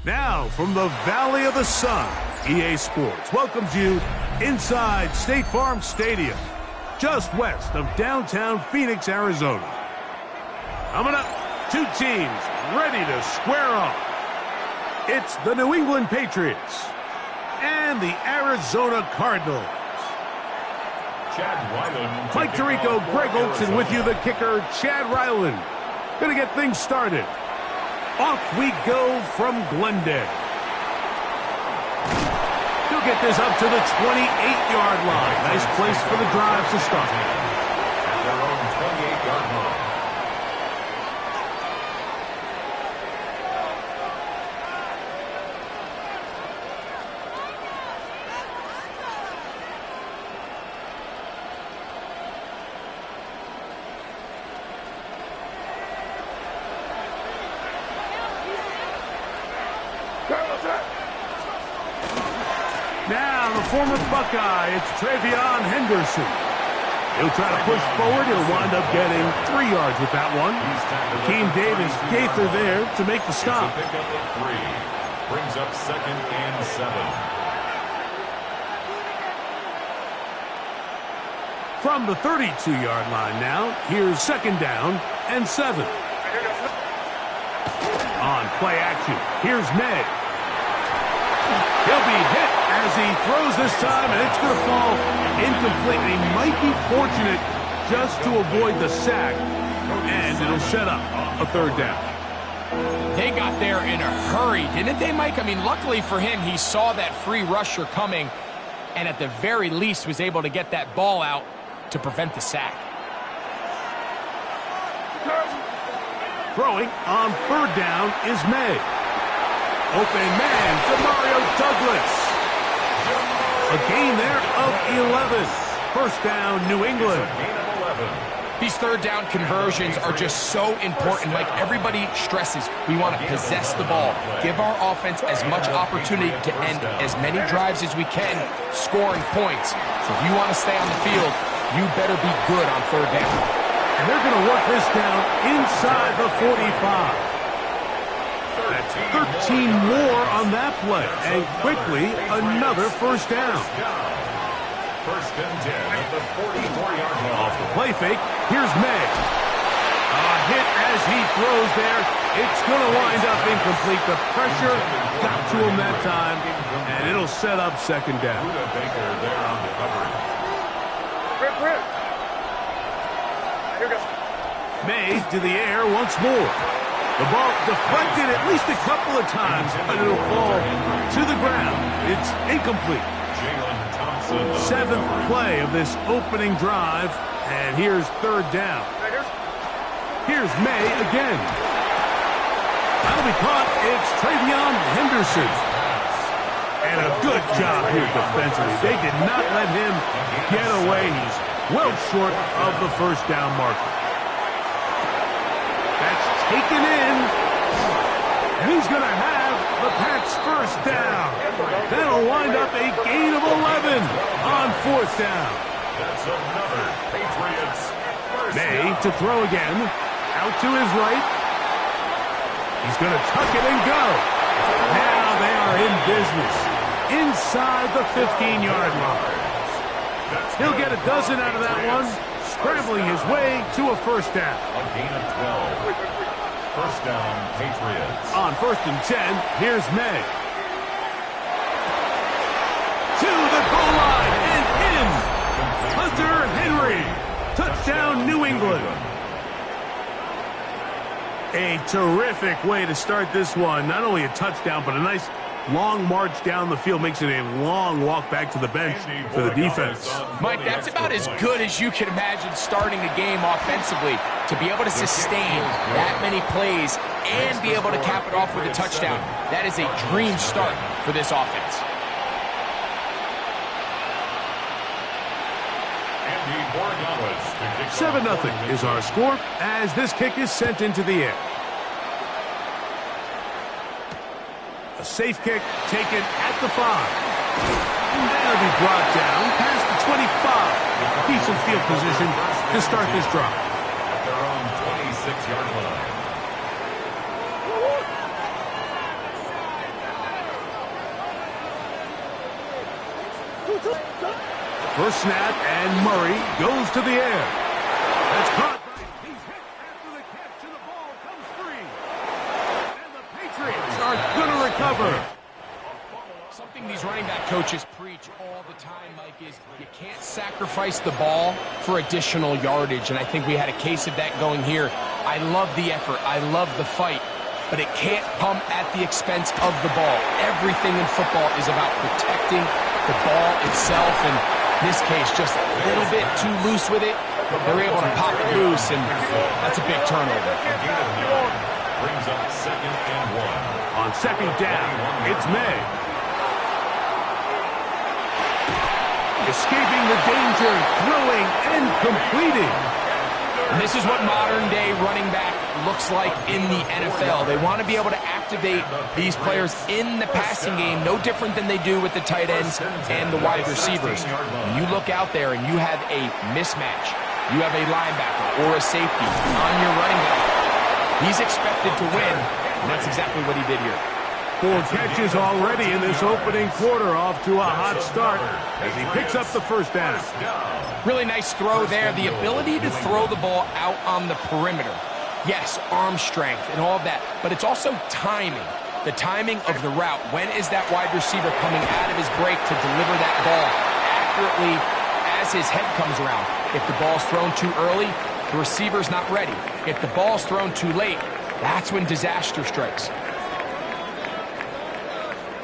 Now, from the Valley of the Sun, EA Sports welcomes you inside State Farm Stadium, just west of downtown Phoenix, Arizona. Coming up, two teams ready to square off. It's the New England Patriots and the Arizona Cardinals. Mike Tirico, Greg Olson with you, the kicker, Chad Ryland. Gonna get things started. Off we go from Glendale. He'll get this up to the 28-yard line. Nice place for the drive to start. At their own 28-yard line. Now, the former Buckeye, it's Travion Henderson. He'll try to push forward. He'll wind up getting 3 yards with that one. Keem Davis Gaither there to make the stop. Pick up at 3. Brings up 2nd and 7. From the 32-yard line now, here's 2nd down and 7. On play action, here's May. He'll be hit as he throws this time, and it's going to fall incomplete. He might be fortunate just to avoid the sack, and it'll set up a 3rd down. They got there in a hurry, didn't they, Mike? I mean, luckily for him, he saw that free rusher coming, and at the very least was able to get that ball out to prevent the sack. Throwing on 3rd down is May. Open man, Demario Douglas. A gain there of 11. 1st down, New England. These 3rd down conversions are just so important. Like everybody stresses, we want to possess the ball, give our offense as much opportunity to end as many drives as we can, scoring points. So if you want to stay on the field, you better be good on 3rd down. And they're going to work this down inside the 45. That's 13 more on that play. And quickly, another 1st down. 1st and 10 at the 44-yard line. Off the play fake, here's May. A hit as he throws there. It's going to wind up incomplete. The pressure got to him that time, and it'll set up 2nd down. Buda Baker there on the coverage. May to the air once more. The ball deflected at least a couple of times, but it'll fall to the ground. It's incomplete. 7th play of this opening drive, and here's 3rd down. Here's May again. That'll be caught. It's Travion Henderson. And a good job here defensively. They did not let him get away. He's well short of the 1st down marker. That's taken in, and he's going to have the Pats' 1st down. That'll wind up a gain of 11 on 4th down. That's another Patriots. May to throw again, out to his right. He's going to tuck it and go. Now they are in business inside the 15-yard line. He'll get a dozen out of that one, scrambling his way to a 1st down. A gain of 12. 1st down, Patriots. On 1st and 10, here's May. To the goal line and in. Hunter Henry. Touchdown, New England. A terrific way to start this one. Not only a touchdown, but a nice long march down the field. Makes it a long walk back to the bench for the defense. Mike, that's about as good as you can imagine starting a game offensively. To be able to sustain that many plays and be able to cap it off with a touchdown, that is a dream start for this offense. 7-0 is our score as this kick is sent into the air. A safe kick taken at the 5. And that'll be brought down past the 25. Decent field position to start this drive. At their own 26-yard line. First snap, and Murray goes to the air. That's caught. He's hit after the catch, and the ball comes free. And the Patriots are going to recover. Something these running back coaches preach all the time, Mike, is you can't sacrifice the ball for additional yardage, and I think we had a case of that going here. I love the effort. I love the fight, but it can't come at the expense of the ball. Everything in football is about protecting the ball itself, and in this case, just a little bit too loose with it. They're able to pop it loose, and that's a big turnover. Brings up 2nd and 1. On second down, it's May. Escaping the danger, throwing, and completing. And this is what modern-day running back looks like in the NFL. They want to be able to activate these players in the passing game, no different than they do with the tight ends and the wide receivers. When you look out there and you have a mismatch, you have a linebacker or a safety on your running back, he's expected to win, and that's exactly what he did here. 4 catches already in this opening quarter, off to a hot start as he picks up the first down. Really nice throw there. The ability to throw the ball out on the perimeter. Yes, arm strength and all of that, but it's also timing. The timing of the route. When is that wide receiver coming out of his break to deliver that ball accurately as his head comes around? If the ball's thrown too early, the receiver's not ready. If the ball's thrown too late, that's when disaster strikes.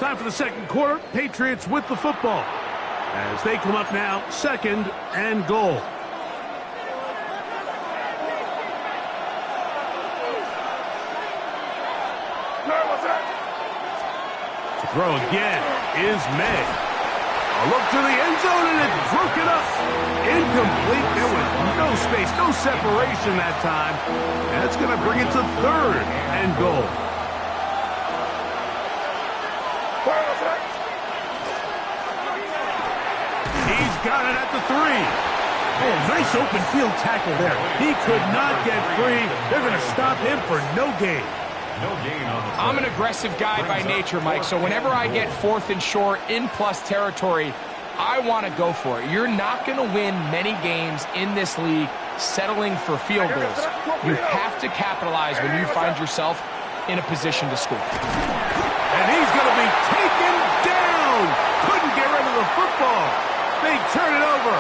Time for the second quarter. Patriots with the football as they come up now, 2nd and goal. To throw again is May. A look to the end zone, and it's broken up. Incomplete. There was no space, no separation that time. And it's going to bring it to 3rd and goal. He's got it at the 3. Oh, nice open field tackle there. He could not get free. They're going to stop him for no gain. No gain on the play. I'm an aggressive guy by nature, Mike, so whenever I get 4th and short in plus territory, I want to go for it. You're not going to win many games in this league settling for field goals. You have to capitalize when you find yourself in a position to score. And he's going to be taken down. Couldn't get rid of the football. They turn it over.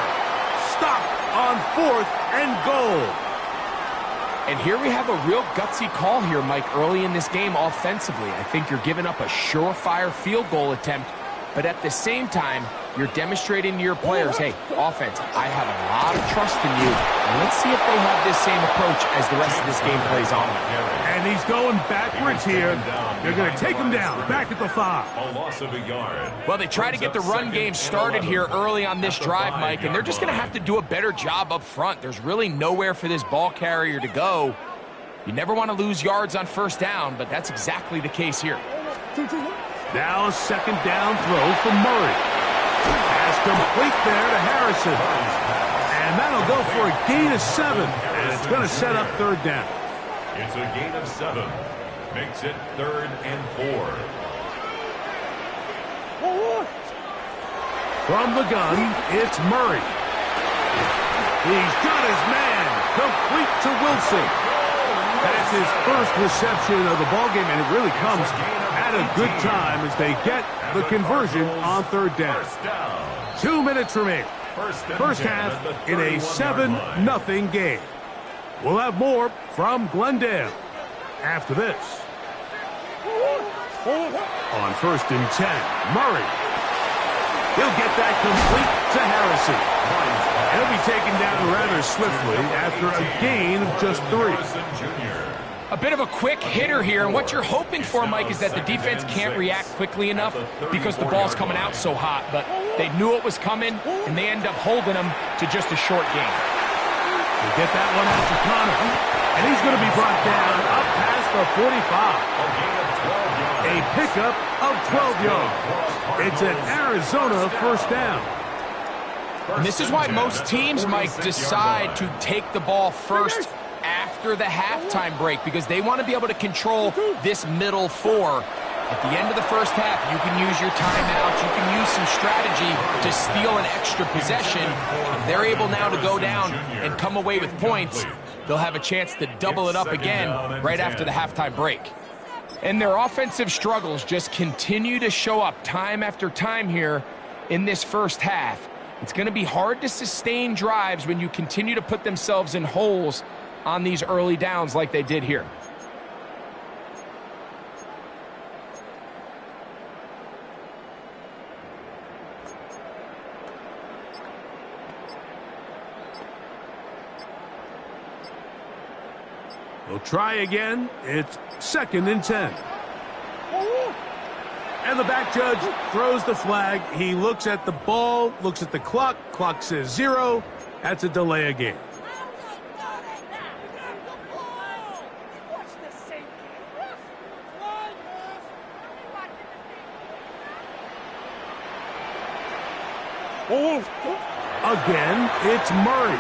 Stop on 4th and goal. And here we have a real gutsy call here, Mike, early in this game offensively. I think you're giving up a surefire field goal attempt, but at the same time, you're demonstrating to your players, hey, offense, I have a lot of trust in you. And let's see if they have this same approach as the rest of this game plays on. And he's going backwards here. They're going to take him down, back at the 5. A loss of a yard. Well, they try to get the run game started here early on this drive, Mike, and they're just going to have to do a better job up front. There's really nowhere for this ball carrier to go. You never want to lose yards on 1st down, but that's exactly the case here. Now a 2nd down throw from Murray. Pass complete there to Harrison. And that'll go for a gain of 7. And it's going to set up 3rd down. It's a gain of 7. Makes it 3rd and 4. From the gun, it's Murray. He's got his man. Complete to Wilson. That's his first reception of the ballgame, and it really comes at a good time as they get the conversion on 3rd down. 2 minutes remaining. First half in a 7-0 game. We'll have more from Glendale after this. On 1st and 10, Murray. He'll get that complete to Harrison. He'll be taken down rather swiftly after a gain of just 3. A bit of a quick hitter here, and what you're hoping for, Mike, is that the defense can't react quickly enough because the ball's coming out so hot, but they knew it was coming, and they end up holding them to just a short gain. They get that one out to Connor, and he's going to be brought down up past the 45. A pickup of 12 yards. It's an Arizona 1st down. And this is why most teams, Mike, decide to take the ball first after the halftime break, because they want to be able to control this middle 4. At the end of the first half, you can use your timeouts, you can use some strategy to steal an extra possession. If they're able now to go down and come away with points, they'll have a chance to double it up again right after the halftime break. And their offensive struggles just continue to show up time after time here in this first half. It's going to be hard to sustain drives when you continue to put themselves in holes on these early downs like they did here. They'll try again. It's 2nd and 10. And the back judge throws the flag. He looks at the ball, looks at the clock. Clock says 0. That's a delay of game. Again, it's Murray.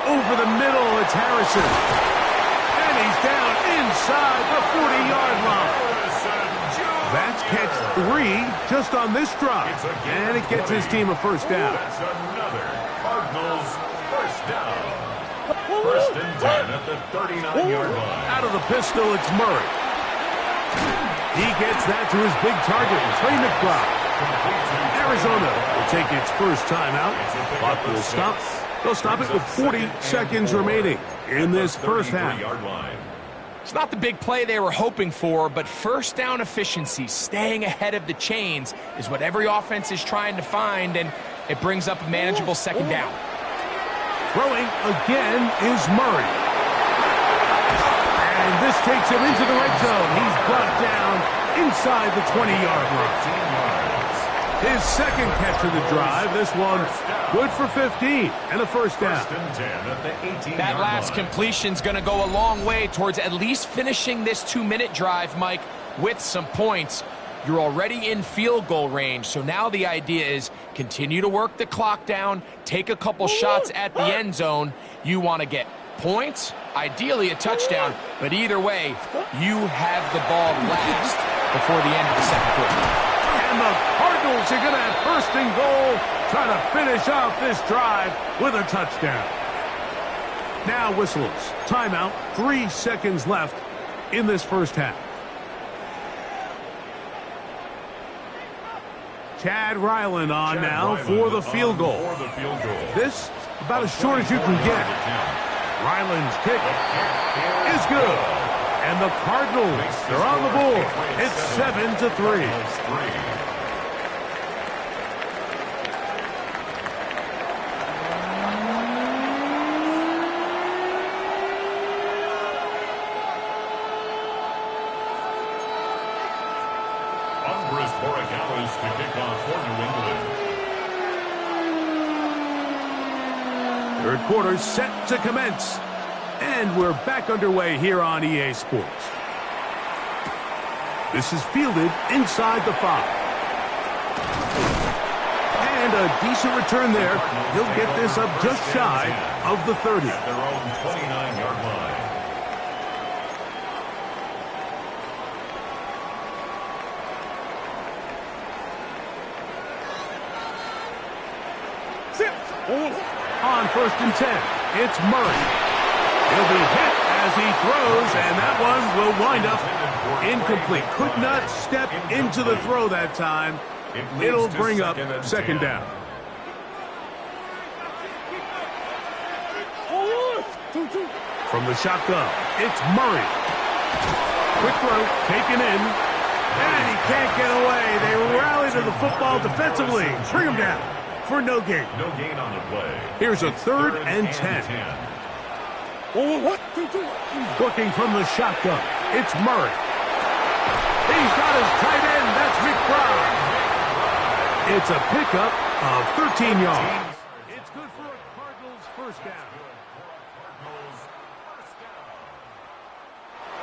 Over the middle, it's Harrison. And he's down inside the 40-yard line. That's catch 3 just on this drive. And it gets his team a first down. That's another Cardinals first down. 1st and 10 at the 39-yard line. Out of the pistol, it's Murray. He gets that to his big target, Trey McBride. Arizona will take its first timeout. Clock will stop. They'll stop it with 40 seconds remaining in this first half. It's not the big play they were hoping for, but first down efficiency, staying ahead of the chains, is what every offense is trying to find, and it brings up a manageable 2nd down. Throwing again is Murray. And this takes him into the red zone. He's brought down inside the 20-yard line. His 2nd catch of the drive. This one good for 15 and a first down. That last completion's going to go a long way towards at least finishing this 2-minute drive, Mike, with some points. You're already in field goal range, so now the idea is continue to work the clock down, take a couple shots at the end zone. You want to get points, ideally a touchdown, but either way, you have the ball last before the end of the 2nd quarter. And the Cardinals are going to have 1st and goal, trying to finish off this drive with a touchdown. Now whistles. Timeout. 3 seconds left in this first half. Chad Ryland on now for the field goal. This about as short as you can get. Ryland's kick is good. And the Cardinals, they're on the board. It's 7-3. To kick off for New England. 3rd quarter set to commence. And we're back underway here on EA Sports. This is fielded inside the 5. And a decent return there. He'll get this up just shy of the 30. At their own 29-yard line. On 1st and 10, it's Murray. He'll be hit as he throws, and that one will wind up incomplete. Could not step into the throw that time. It'll bring up 2nd down. From the shotgun, it's Murray. Quick throw, taken in, and he can't get away. They rally to the football defensively. Bring him down for no gain. No gain on the play. Here's a 3rd and 10. Working from the shotgun, it's Murray. He's got his tight end. That's McBride. It's a pickup of 13 yards. It's good for a Cardinals first down.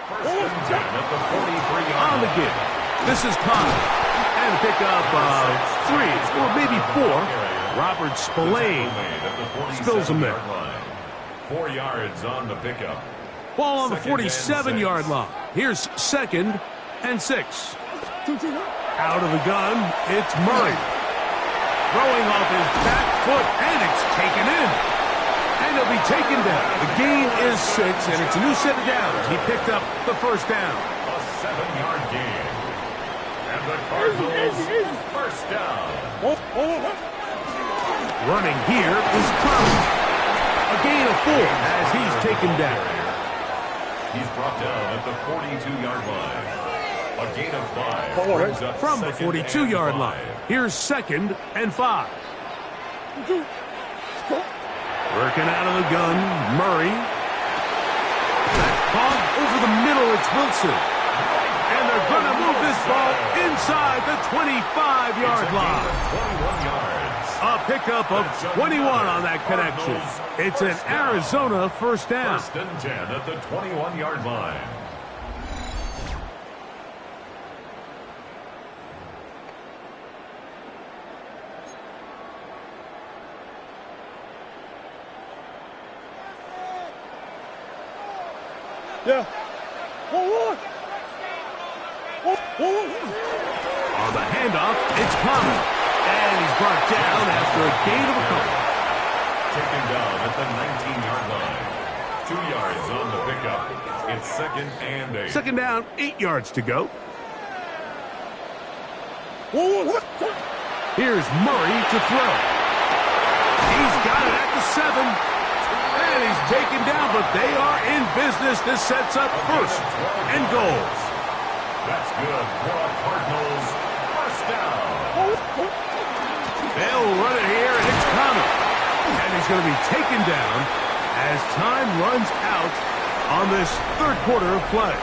First and 10 at the 43-yard On the give. This is Connor. And a pickup of 3 or maybe 4. Robert Spillane spills him there. 4 yards on the pickup. Ball on the 47-yard line. Here's 2nd and 6. Out of the gun, it's Murray. Throwing off his back foot, and it's taken in. And he'll be taken down. The gain is 6, and it's a new set of downs. He picked up the first down. A 7-yard gain. And the Cardinals first down. Running here is Clowney. A gain of 4 as he's taken down. He's brought down at the 42-yard line. A gain of 5 brings up From the 42-yard line, here's 2nd and 5. Working out of the gun, Murray. That ball over the middle, it's Wilson. And they're going to move this ball inside the 25-yard line. 21 yards. A pickup of 21 on that connection. It's an Arizona first down. First and 10 at the 21-yard line. Yeah. On the handoff, it's Conley. And he's brought down after a gain of a couple. Taken down at the 19-yard line. 2 yards on the pickup. It's 2nd and 8. Second down, 8 yards to go. Here's Murray to throw. He's got it at the 7. And he's taken down, but they are in business. This sets up first and goals. That's good for a Cardinals first down. They'll run it here, and it's Conley. And he's going to be taken down as time runs out on this third quarter of play.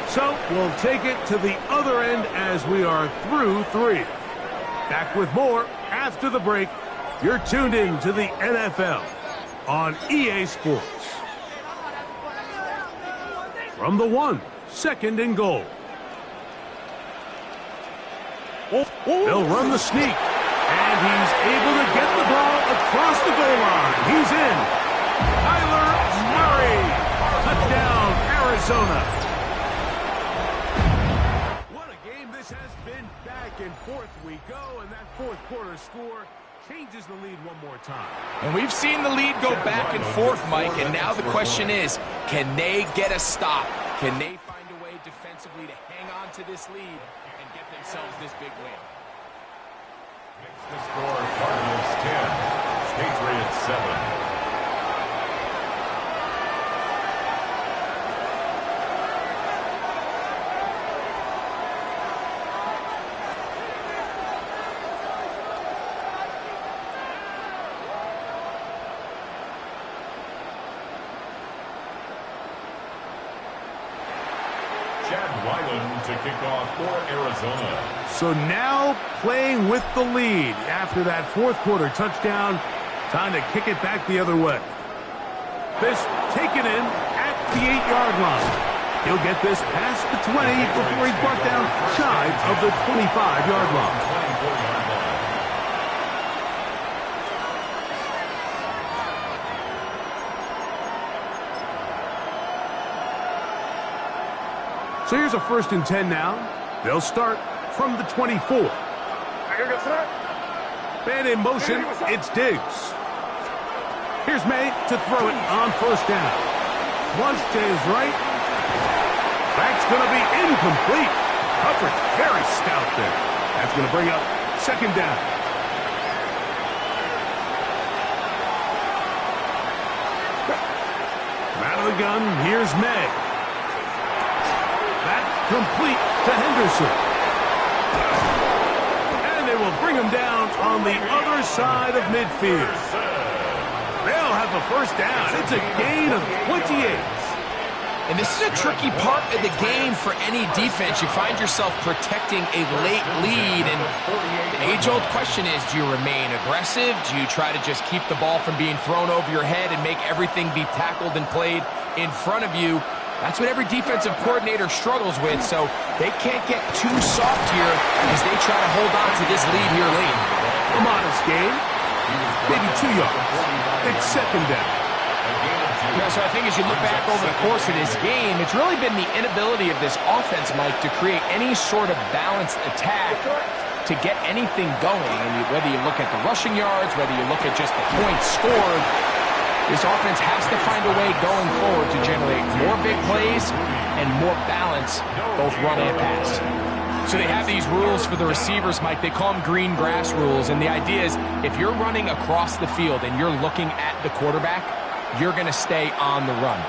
So we'll take it to the other end as we are through 3. Back with more after the break. You're tuned in to the NFL on EA Sports. From the 1, 2nd and goal. They'll run the sneak, and he's able to get the ball across the goal line. He's in. Kyler Murray. Touchdown, Arizona. What a game this has been. Back and forth we go, and that fourth quarter score changes the lead one more time. And we've seen the lead go back and forth, Mike, and now the question is, can they get a stop? Can they find a way defensively to hang on to this lead and get themselves this big win? The score, Cardinals 10, Patriots 7. To kick off for Arizona. So now playing with the lead after that fourth quarter touchdown. Time to kick it back the other way. This taken in at the 8-yard line. He'll get this past the 20 before he's brought down shy of the 25-yard line. 24-yard line. So here's a 1st and 10 now. They'll start from the 24. Man in motion, it's Diggs. Here's May to throw it on 1st down. Flush to his right. That's going to be incomplete. Coverage very stout there. That's going to bring up 2nd down. Out of the gun, here's May. Complete to Henderson. And they will bring him down on the other side of midfield. They'll have a first down. It's a gain of 28. And this is a tricky part of the game for any defense. You find yourself protecting a late lead, and the age-old question is, do you remain aggressive? Do you try to just keep the ball from being thrown over your head and make everything be tackled and played in front of you? That's what every defensive coordinator struggles with, so they can't get too soft here as they try to hold on to this lead here late. A modest gain, maybe 2 yards. It's 2nd down. Now, So I think as you look back over the course of this game, it's really been the inability of this offense, Mike, to create any sort of balanced attack to get anything going. And whether you look at the rushing yards, whether you look at just the points scored, this offense has to find a way going forward to generate more big plays and more balance, both run and pass. So they have these rules for the receivers, Mike. They call them green grass rules. And the idea is if you're running across the field and you're looking at the quarterback, you're going to stay on the run.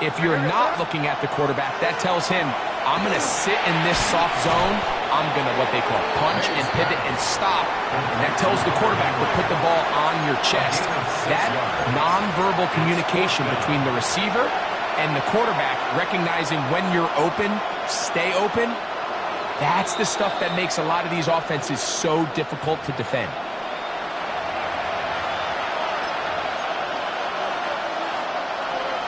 If you're not looking at the quarterback, that tells him, I'm going to sit in this soft zone. I'm going to, what they call, punch and pivot and stop. And that tells the quarterback to put the ball on your chest. That nonverbal communication between the receiver and the quarterback, recognizing when you're open, stay open, that's the stuff that makes a lot of these offenses so difficult to defend.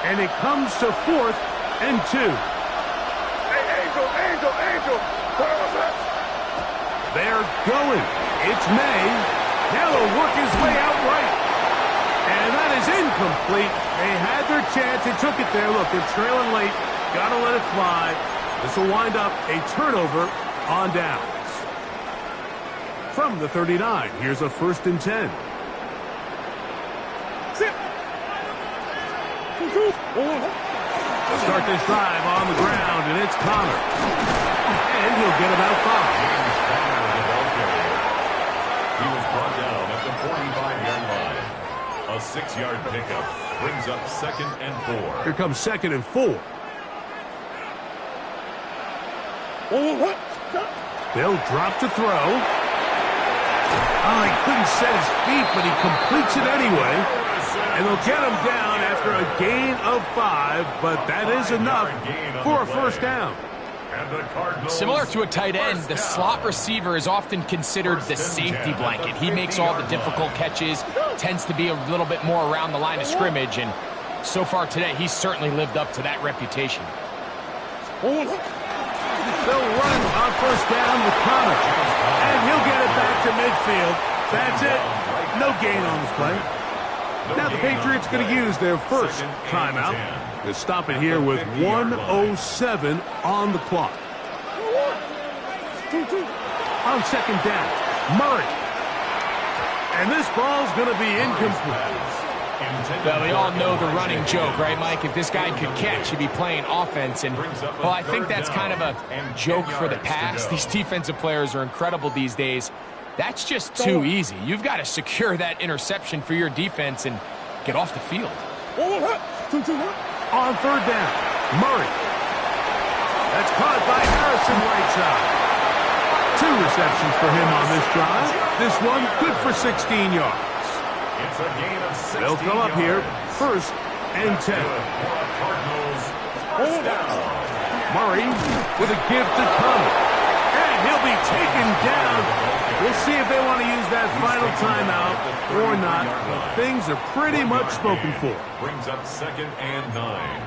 And it comes to 4th and 2. Hey, Angel. Where was that? They're going. It's May. Now he'll work his way out right. And that is incomplete. They had their chance. They took it there. Look, they're trailing late. Got to let it fly. This will wind up a turnover on downs. From the 39, here's a 1st and 10. They'll start this drive on the ground, and it's Connor. And he'll get about 5. He was brought down at the 45-yard line. A 6-yard pickup brings up 2nd and 4. Here comes 2nd and 4. They'll drop to throw. Oh, he couldn't set his feet, but he completes it anyway. And they'll get him down after a gain of 5, but that is enough for a 1st down. Similar to a tight end, the slot receiver is often considered the safety blanket. He makes all the difficult catches, tends to be a little bit more around the line of scrimmage, and so far today, he's certainly lived up to that reputation. They'll run on 1st down with Connor, and he'll get it back to midfield. That's it. No gain on this play. Now the Patriots going to use their 1st timeout to stop it here with 1:07 on the clock. On 2nd down, Murray. And this ball's going to be incomplete. Well, we all know the running joke, right, Mike? If this guy could catch, he'd be playing offense. And, well, I think that's kind of a joke for the past. These defensive players are incredible these days. That's just too easy. You've got to secure that interception for your defense and get off the field. On 3rd down, Murray. That's caught by Harrison right side. 2 receptions for him on this drive. This one good for 16 yards. It's a gain of 16 They'll come up here, 1st and 10. Murray with a give to Connor. And he'll be taken down. We'll see if they want to use that final timeout or not. Things are pretty much spoken for. Brings up 2nd and 9.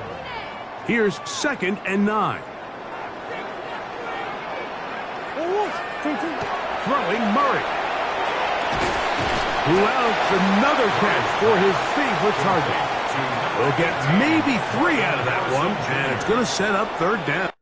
Here's 2nd and 9. Throwing Murray. Who else? Another catch for his favorite target. We'll get maybe 3 out of that one, and it's going to set up 3rd down.